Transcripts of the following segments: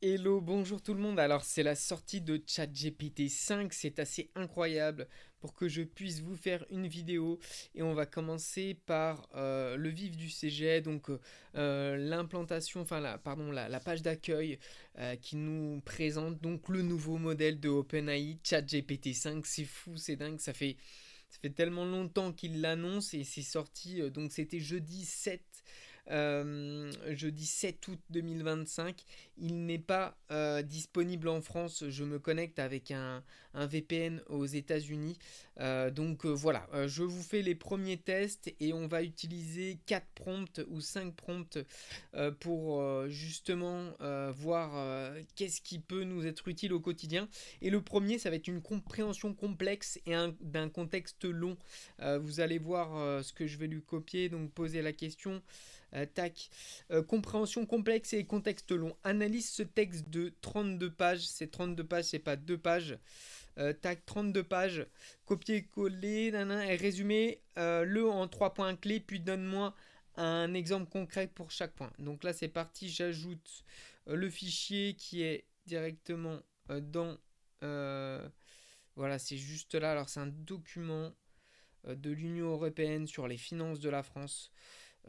Hello, bonjour tout le monde. Alors, c'est la sortie de ChatGPT 5, c'est assez incroyable pour que je puisse vous faire une vidéo. Et on va commencer par le vif du sujet, donc l'implantation, enfin, la page d'accueil qui nous présente donc le nouveau modèle de OpenAI, ChatGPT 5. C'est fou, c'est dingue, ça fait tellement longtemps qu'il l'annonce et c'est sorti, donc c'était jeudi 7 août 2025. Il n'est pas disponible en France. Je me connecte avec un VPN aux États-Unis. Voilà, je vous fais les premiers tests et on va utiliser 4 prompts ou 5 prompts pour justement voir qu'est-ce qui peut nous être utile au quotidien. Et le premier, ça va être une compréhension complexe et d'un contexte long. Vous allez voir ce que je vais lui copier, donc poser la question. Tac. Compréhension complexe et contexte long. Analyse ce texte de 32 pages. C'est 32 pages, c'est pas 2 pages. Tac, 32 pages. Copier-coller, et résumer le en 3 points clés, puis donne-moi un exemple concret pour chaque point. Donc là, c'est parti. J'ajoute le fichier qui est directement dans. euh, voilà, c'est juste là. Alors, c'est un document de l'Union européenne sur les finances de la France.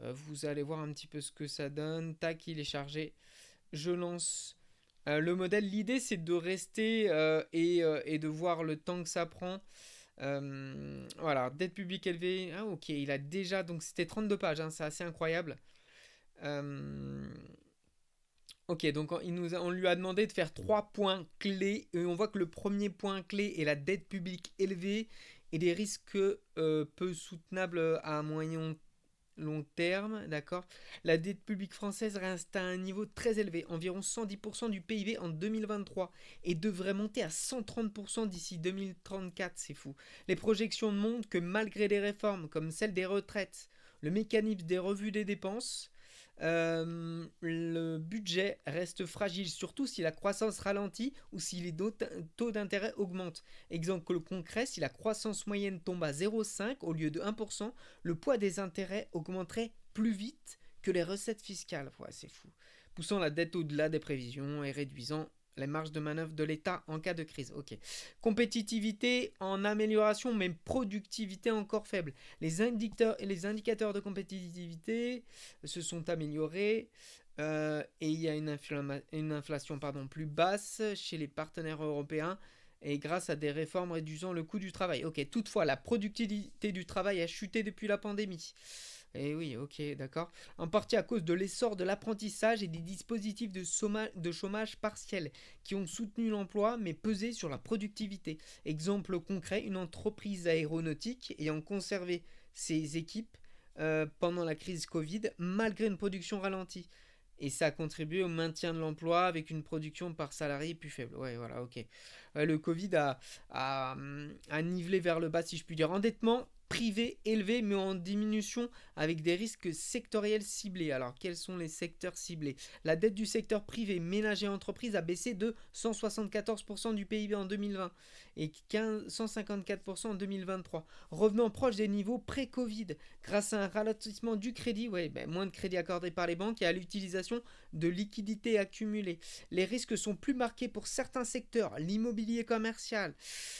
Vous allez voir un petit peu ce que ça donne. Tac, il est chargé. Je lance le modèle. L'idée, c'est de rester et de voir le temps que ça prend. Voilà, dette publique élevée. Ah, ok, il a déjà. Donc, c'était 32 pages, hein, c'est assez incroyable. Euh, ok, donc on lui a demandé de faire 3 points clés. Et on voit que le premier point clé est la dette publique élevée et des risques peu soutenables à moyen long terme, d'accord. La dette publique française reste à un niveau très élevé, environ 110% du PIB en 2023, et devrait monter à 130% d'ici 2034, c'est fou. Les projections montrent que malgré les réformes comme celle des retraites, le mécanisme des revues des dépenses, le budget reste fragile, surtout si la croissance ralentit ou si les taux d'intérêt augmentent. Exemple concret, si la croissance moyenne tombe à 0,5 au lieu de 1%, le poids des intérêts augmenterait plus vite que les recettes fiscales. Ouais, c'est fou. Poussant la dette au-delà des prévisions et réduisant les marges de manœuvre de l'État en cas de crise. Ok. Compétitivité en amélioration, mais productivité encore faible. Les indicateurs de compétitivité se sont améliorés et il y a une inflation plus basse chez les partenaires européens et grâce à des réformes réduisant le coût du travail. Ok, toutefois, la productivité du travail a chuté depuis la pandémie. Et oui, ok, d'accord. En partie à cause de l'essor de l'apprentissage et des dispositifs de chômage partiel qui ont soutenu l'emploi mais pesé sur la productivité. Exemple concret, une entreprise aéronautique ayant conservé ses équipes pendant la crise Covid malgré une production ralentie. Et ça a contribué au maintien de l'emploi avec une production par salarié plus faible. Ouais, voilà, ok. Ouais, le Covid a nivelé vers le bas, si je puis dire. Endettement privé élevé, mais en diminution avec des risques sectoriels ciblés. Alors, quels sont les secteurs ciblés? La dette du secteur privé, ménage et entreprise, a baissé de 174% du PIB en 2020 et 154% en 2023, revenant proche des niveaux pré-Covid grâce à un ralentissement du crédit, ouais, moins de crédit accordé par les banques et à l'utilisation de liquidités accumulées. Les risques sont plus marqués pour certains secteurs, l'immobilier commercial,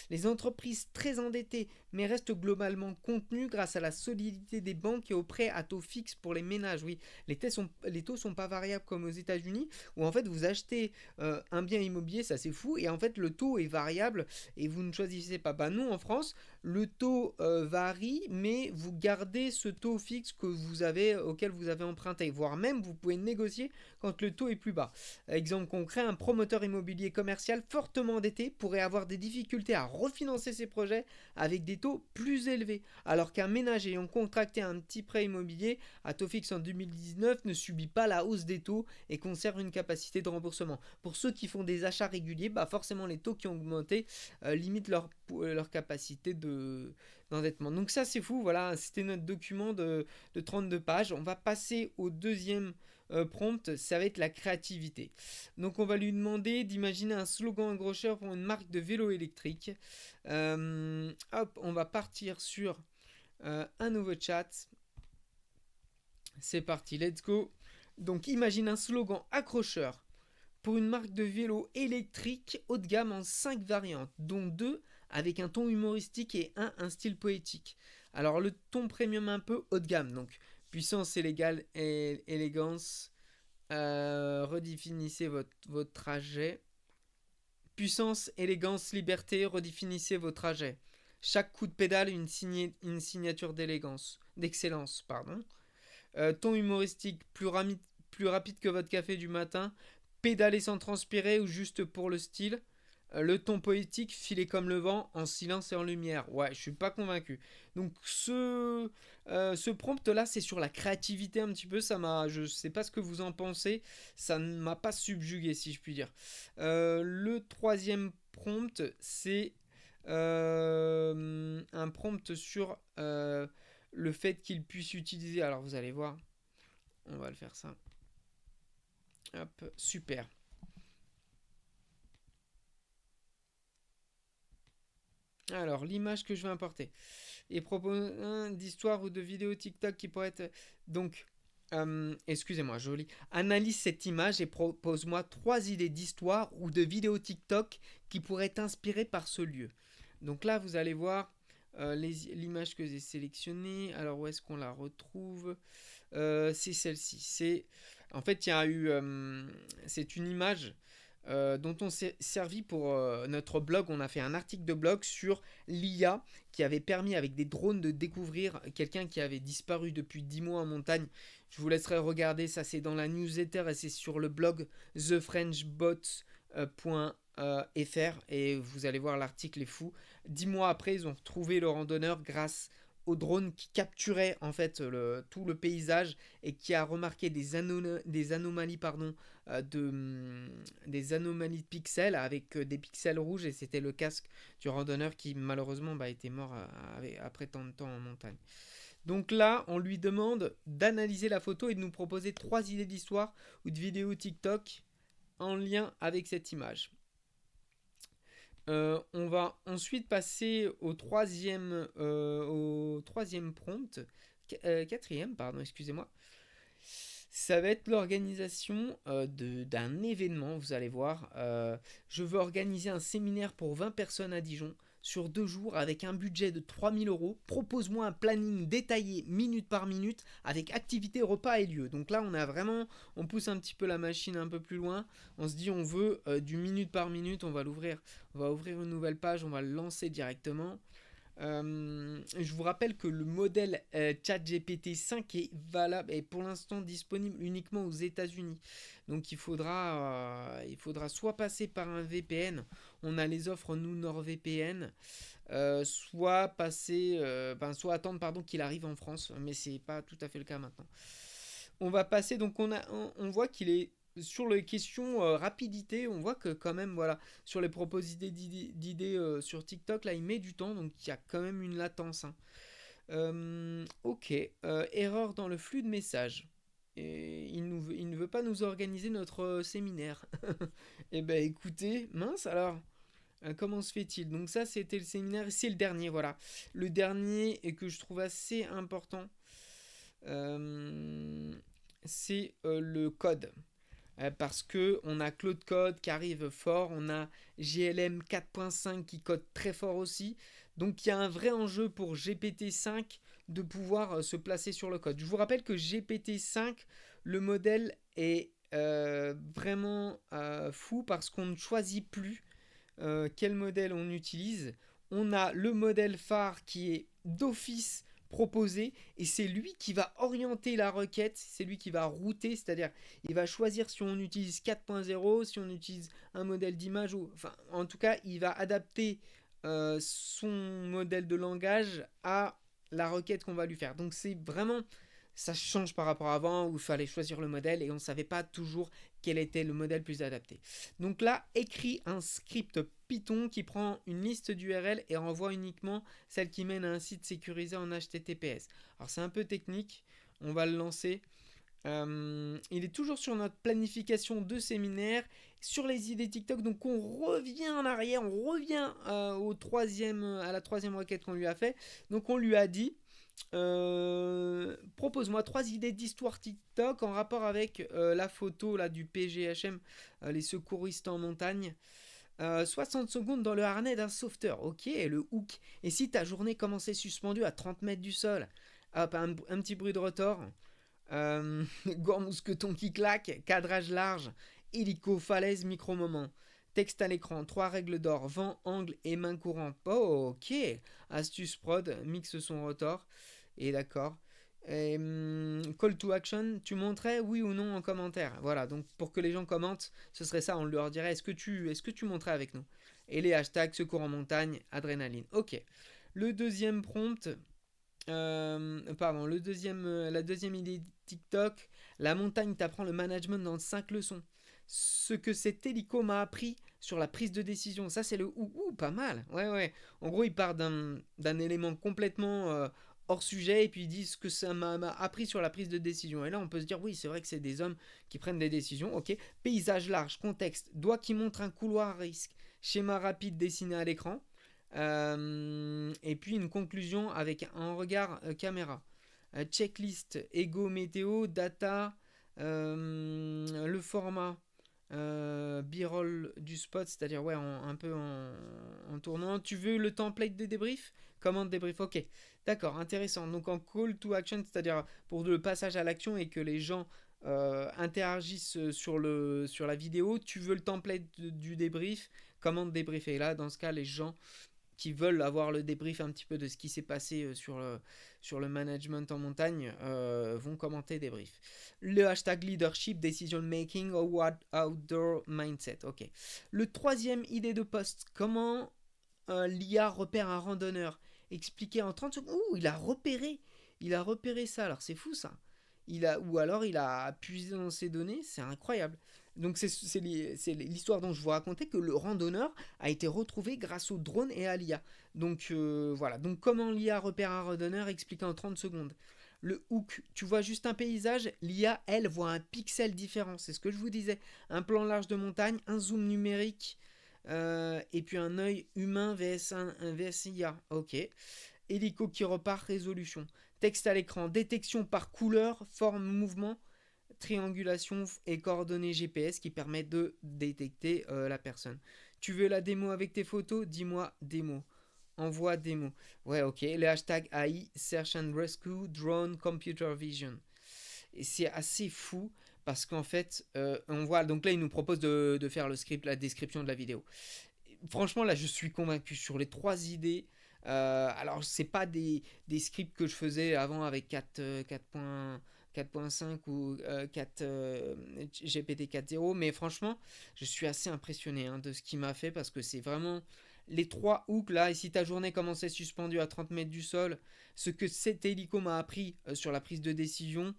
les entreprises très endettées, mais restent globalement contenues grâce à la solidité des banques et aux prêts à taux fixe pour les ménages. Oui, les taux sont pas variables comme aux États-Unis, où en fait vous achetez un bien immobilier, ça c'est fou, et en fait le taux est variable et vous ne choisissez pas. Bah nous en France, le taux varie, mais vous gardez ce taux fixe auquel vous avez emprunté, voire même vous pouvez négocier quand le taux est plus bas. Exemple concret, un promoteur immobilier commercial fortement endetté pourrait avoir des difficultés à refinancer ses projets avec des taux plus élevés, alors qu'un ménage ayant contracté un petit prêt immobilier à taux fixe en 2019 ne subit pas la hausse des taux et conserve une capacité de remboursement. Pour ceux qui font des achats réguliers, bah forcément les taux qui ont augmenté limitent leur capacité d'endettement. Donc ça c'est fou, voilà, c'était notre document de 32 pages. On va passer au deuxième prompt, ça va être la créativité. Donc on va lui demander d'imaginer un slogan accrocheur pour une marque de vélo électrique. Hop, on va partir sur un nouveau chat. C'est parti, let's go. Donc imagine un slogan accrocheur pour une marque de vélo électrique haut de gamme en 5 variantes, dont 2 avec un ton humoristique et un style poétique. Alors le ton premium un peu haut de gamme, donc puissance, élégance, redéfinissez votre trajet. Puissance, élégance, liberté, redéfinissez vos trajets. Chaque coup de pédale, une signature d'excellence. Ton humoristique, plus rapide que votre café du matin, pédaler sans transpirer ou juste pour le style. Le ton poétique, filer comme le vent, en silence et en lumière. Ouais, je suis pas convaincu. Donc ce prompt là, c'est sur la créativité un petit peu. Je sais pas ce que vous en pensez. Ça ne m'a pas subjugué, si je puis dire. Le troisième prompt, c'est un prompt sur le fait qu'il puisse utiliser. Alors vous allez voir, on va le faire ça. Hop, super. Alors, l'image que je vais importer. Et propose d'histoire ou de vidéo TikTok qui pourrait être. Donc, excusez-moi, je lis. Analyse cette image et propose-moi 3 idées d'histoire ou de vidéo TikTok qui pourraient être inspirées par ce lieu. Donc là, vous allez voir l'image que j'ai sélectionnée. Alors, où est-ce qu'on la retrouve? C'est celle-ci. En fait, il y a eu. C'est une image dont on s'est servi pour notre blog. On a fait un article de blog sur l'IA qui avait permis avec des drones de découvrir quelqu'un qui avait disparu depuis 10 mois en montagne. Je vous laisserai regarder, ça c'est dans la newsletter et c'est sur le blog thefrenchbots.fr et vous allez voir, l'article est fou. 10 mois après, ils ont retrouvé le randonneur grâce au drone qui capturait en fait tout le paysage et qui a remarqué des anomalies des anomalies de pixels avec des pixels rouges, et c'était le casque du randonneur qui malheureusement était mort après tant de temps en montagne. Donc là, on lui demande d'analyser la photo et de nous proposer 3 idées d'histoire ou de vidéos TikTok en lien avec cette image. On va ensuite passer au troisième prompt, quatrième, pardon, excusez-moi. Ça va être l'organisation d'un événement, vous allez voir. Je veux organiser un séminaire pour 20 personnes à Dijon sur 2 jours avec un budget de 3 000 euros. Propose-moi un planning détaillé minute par minute avec activité, repas et lieu. Donc là, on pousse un petit peu la machine un peu plus loin. On se dit, on veut du minute par minute. On va ouvrir une nouvelle page, on va le lancer directement. Je vous rappelle que le modèle ChatGPT 5 est valable et pour l'instant disponible uniquement aux États-Unis. Donc il faudra soit passer par un VPN, on a les offres nous NordVPN, soit soit attendre qu'il arrive en France, mais c'est pas tout à fait le cas maintenant. On va passer, donc on voit qu'il est sur les questions rapidité. On voit que quand même, voilà, sur les propositions d'idées sur TikTok, là il met du temps, donc il y a quand même une latence, hein. Ok, erreur dans le flux de messages. Et il ne veut pas nous organiser notre séminaire. Eh ben écoutez, mince alors. Comment se fait-il? Donc ça c'était le séminaire, c'est le dernier, voilà. Le dernier et que je trouve assez important, c'est le code. Parce que on a Claude Code qui arrive fort, on a GLM 4.5 qui code très fort aussi. Donc il y a un vrai enjeu pour GPT-5 de pouvoir se placer sur le code. Je vous rappelle que GPT-5, le modèle est vraiment fou parce qu'on ne choisit plus quel modèle on utilise. On a le modèle phare qui est d'office proposé et c'est lui qui va orienter la requête, c'est lui qui va router, c'est-à-dire il va choisir si on utilise 4.0, si on utilise un modèle d'image ou enfin en tout cas il va adapter son modèle de langage à la requête qu'on va lui faire. Donc c'est vraiment, ça change par rapport à avant où il fallait choisir le modèle et on ne savait pas toujours quel était le modèle plus adapté. Donc là, écrit un script Python qui prend une liste d'URL et renvoie uniquement celle qui mène à un site sécurisé en HTTPS. Alors c'est un peu technique, on va le lancer. Il est toujours sur notre planification de séminaire, sur les idées TikTok, donc on revient en arrière, on revient à la troisième requête qu'on lui a fait. Donc on lui a dit Propose-moi 3 idées d'histoire TikTok en rapport avec la photo là, du PGHM, les secouristes en montagne. 60 secondes dans le harnais d'un sauveteur. Ok, le hook. Et si ta journée commençait suspendue à 30 mètres du sol? Hop, un petit bruit de rotor. Gants mousqueton qui claque. Cadrage large. Hélico, falaise, micro-moment. Texte à l'écran. 3 règles d'or. Vent, angle et main courante. Oh, ok. Astuce prod. Mixe son rotor. Et d'accord. Call to action, tu montrais oui ou non en commentaire. Voilà, donc pour que les gens commentent, ce serait ça, on leur dirait est-ce que tu montrais avec nous? Et les hashtags secours en montagne, adrénaline. Ok. Le deuxième prompt, pardon, la deuxième idée TikTok, la montagne t'apprend le management dans 5 leçons. Ce que cet hélico m'a appris sur la prise de décision. Ça, c'est le pas mal. Ouais, ouais. En gros, il part d'un élément complètement hors sujet et puis ils disent ce que ça m'a appris sur la prise de décision. Et là, on peut se dire, oui, c'est vrai que c'est des hommes qui prennent des décisions. Ok. Paysage large, contexte, doigt qui montre un couloir à risque, schéma rapide dessiné à l'écran. Et puis une conclusion avec un regard caméra. Checklist, ego, météo, data, le format, b-roll du spot, c'est-à-dire ouais, un peu en tournant. Tu veux le template de débrief? Commande débrief, ok. D'accord, intéressant. Donc en call to action, c'est-à-dire pour le passage à l'action et que les gens interagissent sur la vidéo, tu veux le template du débrief, commande débrief. Et là, dans ce cas, les gens qui veulent avoir le débrief un petit peu de ce qui s'est passé sur le management en montagne vont commenter débrief. Le hashtag leadership, decision making, outdoor mindset. Ok. Le troisième idée de post, comment l'IA repère un randonneur. Expliqué en 30 secondes. Ouh, il a repéré ça. Alors c'est fou ça. Ou alors il a puisé dans ses données, c'est incroyable. Donc c'est l'histoire dont je vous racontais que le randonneur a été retrouvé grâce au drone et à l'IA. Donc voilà, donc comment l'IA repère un randonneur expliqué en 30 secondes. Le hook, tu vois juste un paysage, l'IA, elle, voit un pixel différent, c'est ce que je vous disais. Un plan large de montagne, un zoom numérique, et puis un œil humain un vs IA, ok. Hélico qui repart, résolution. Texte à l'écran, détection par couleur, forme, mouvement, triangulation et coordonnées GPS qui permettent de détecter la personne. Tu veux la démo avec tes photos? Dis-moi démo. Envoie démo. Ouais, ok. Les hashtags AI, Search and Rescue, Drone, Computer Vision. Et c'est assez fou parce qu'en fait, on voit. Donc là, il nous propose de faire le script, la description de la vidéo. Franchement, là, je suis convaincu sur les 3 idées. Alors, c'est pas des scripts que je faisais avant avec 4.5 ou 4 GPT 4.0, mais franchement, je suis assez impressionné de ce qu'il m'a fait parce que c'est vraiment les 3 hooks là. Et si ta journée commençait suspendue à 30 mètres du sol, ce que cet hélico m'a appris sur la prise de décision,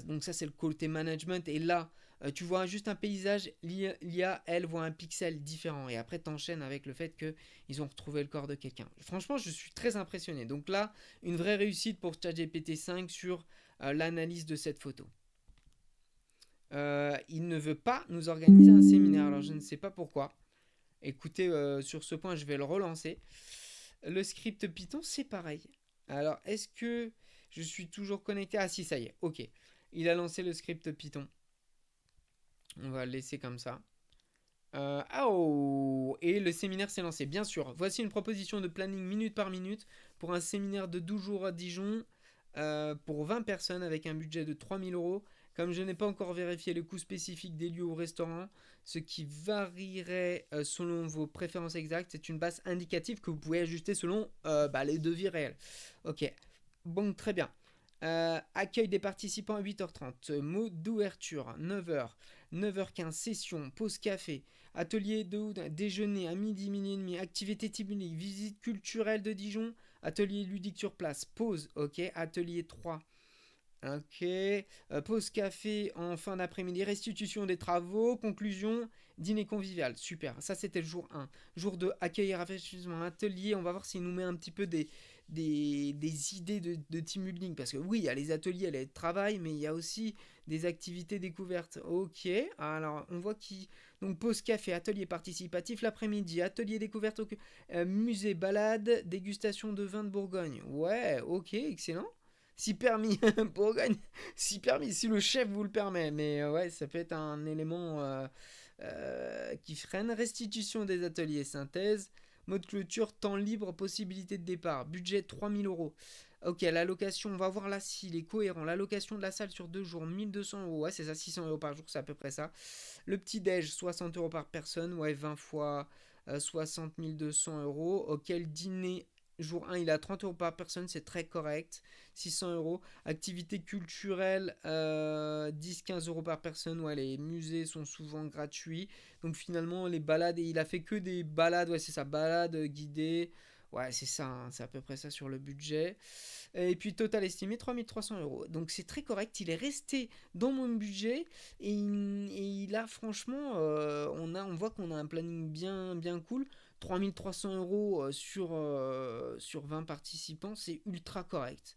donc ça, c'est le côté management. Et là, tu vois juste un paysage, l'IA, elle, voit un pixel différent. Et après, t'enchaînes avec le fait qu'ils ont retrouvé le corps de quelqu'un. Franchement, je suis très impressionné. Donc là, une vraie réussite pour ChatGPT 5 sur l'analyse de cette photo. Il ne veut pas nous organiser un séminaire. Alors, je ne sais pas pourquoi. Écoutez, sur ce point, je vais le relancer. Le script Python, c'est pareil. Alors, est-ce que je suis toujours connecté? Ah si, ça y est, ok. Il a lancé le script Python. On va le laisser comme ça. Et le séminaire s'est lancé, bien sûr. Voici une proposition de planning minute par minute pour un séminaire de 12 jours à Dijon pour 20 personnes avec un budget de 3 000 euros. Comme je n'ai pas encore vérifié le coût spécifique des lieux au restaurant, ce qui varierait selon vos préférences exactes, c'est une base indicative que vous pouvez ajuster selon les devis réels. Ok, bon, très bien. Accueil des participants à 8h30, mot d'ouverture 9h, 9h15, session, pause café, atelier de déjeuner à midi, midi et demi, activité type unique, visite culturelle de Dijon, atelier ludique sur place, pause, ok, atelier 3, ok, pause café en fin d'après-midi, restitution des travaux, conclusion, dîner convivial, super, ça c'était le jour 1. Jour 2, accueil et rafraîchissement, atelier, on va voir s'il nous met un petit peu des idées de team building, parce que oui, il y a les ateliers, les travail, mais il y a aussi des activités découvertes. Ok, alors on voit qui. Donc pause café, atelier participatif l'après-midi, atelier découverte, musée, balade, dégustation de vin de Bourgogne. Ouais, ok, excellent. si permis, Bourgogne, si permis, si le chef vous le permet. Mais ouais, ça peut être un élément qui freine. Restitution des ateliers synthèse. Mode clôture, temps libre, possibilité de départ. Budget 3 000 euros. Ok, l'allocation, on va voir là s'il est cohérent. L'allocation de la salle sur 2 jours, 1 200 euros. Ouais, c'est ça, 600 € par jour, c'est à peu près ça. Le petit-déj, 60 € par personne. Ouais, 20 fois 60 200 euros. Ok, le dîner, jour 1, il a 30 € par personne, c'est très correct. 600 euros. Activité culturelle, 10 15 € par personne. Ouais, les musées sont souvent gratuits. Donc finalement, les balades, et il a fait que des balades, ouais, c'est ça, balades guidées. Ouais, c'est ça, hein, c'est à peu près ça sur le budget. Et puis total estimé 3 300 euros. Donc c'est très correct, il est resté dans mon budget et il a franchement, on voit qu'on a un planning bien cool. 3 300 € sur 20 participants, c'est ultra correct.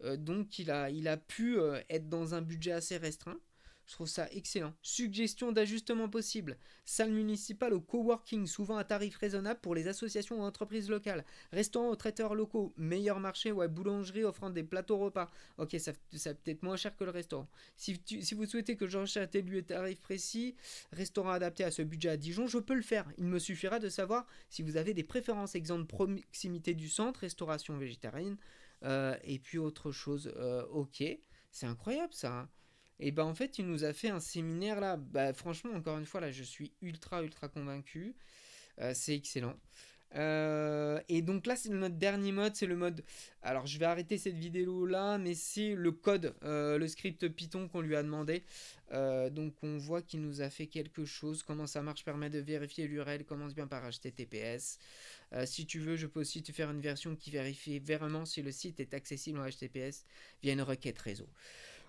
Donc il a pu être dans un budget assez restreint. Je trouve ça excellent. Suggestion d'ajustement possible. Salle municipale au coworking, souvent à tarif raisonnable pour les associations ou entreprises locales. Restaurants aux traiteurs locaux, meilleur marché, ouais, boulangerie offrant des plateaux repas. Ok, ça peut-être moins cher que le restaurant. Si vous souhaitez que je recherche tel lieu et tarif précis, restaurant adapté à ce budget à Dijon, je peux le faire. Il me suffira de savoir si vous avez des préférences. Exemple, proximité du centre, restauration végétarienne, et puis autre chose, ok, c'est incroyable ça, hein. Et ben en fait, il nous a fait un séminaire là. Bah, franchement, encore une fois, là, je suis ultra convaincu. C'est excellent. Et donc là, c'est notre dernier mode, c'est le mode. Alors, je vais arrêter cette vidéo là, mais c'est le code, le script Python qu'on lui a demandé. Donc, on voit qu'il nous a fait quelque chose. Comment ça marche permet de vérifier l'URL. Commence bien par HTTPS. Si tu veux, je peux aussi te faire une version qui vérifie vraiment si le site est accessible en HTTPS via une requête réseau.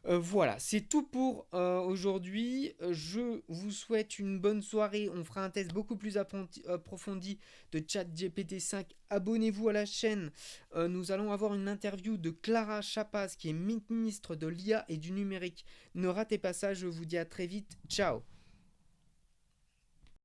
Voilà, c'est tout pour aujourd'hui. Je vous souhaite une bonne soirée. On fera un test beaucoup plus approfondi de ChatGPT 5. Abonnez-vous à la chaîne. Nous allons avoir une interview de Clara Chapaz, qui est ministre de l'IA et du numérique. Ne ratez pas ça, je vous dis à très vite. Ciao.